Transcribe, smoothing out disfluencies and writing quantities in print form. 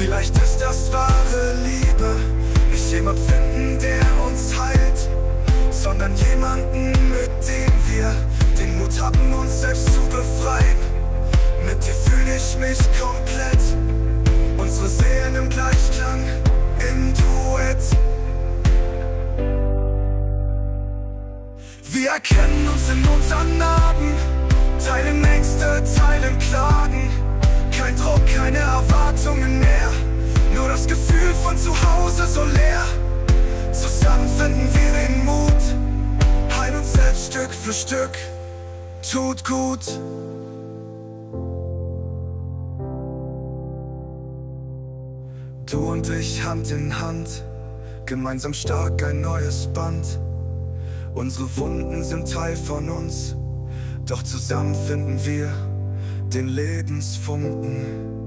Vielleicht ist das wahre Liebe nicht jemand finden, der uns heilt, sondern jemanden, mit dem wir den Mut haben, uns selbst zu befreien. Mit dir fühle ich mich komplett, unsere Seelen im Gleichklang, im Duett. Wir erkennen uns in unseren Narben, teilen Ängste, teilen Klagen. Kein Druck, keine Erwartungen mehr, nur das Gefühl von zu Hause so leer. Zusammen finden wir den Mut, heilen uns selbst Stück für Stück, tut gut. Du und ich Hand in Hand, gemeinsam stark ein neues Band. Unsere Wunden sind Teil von uns, doch zusammen finden wir den Lebensfunken.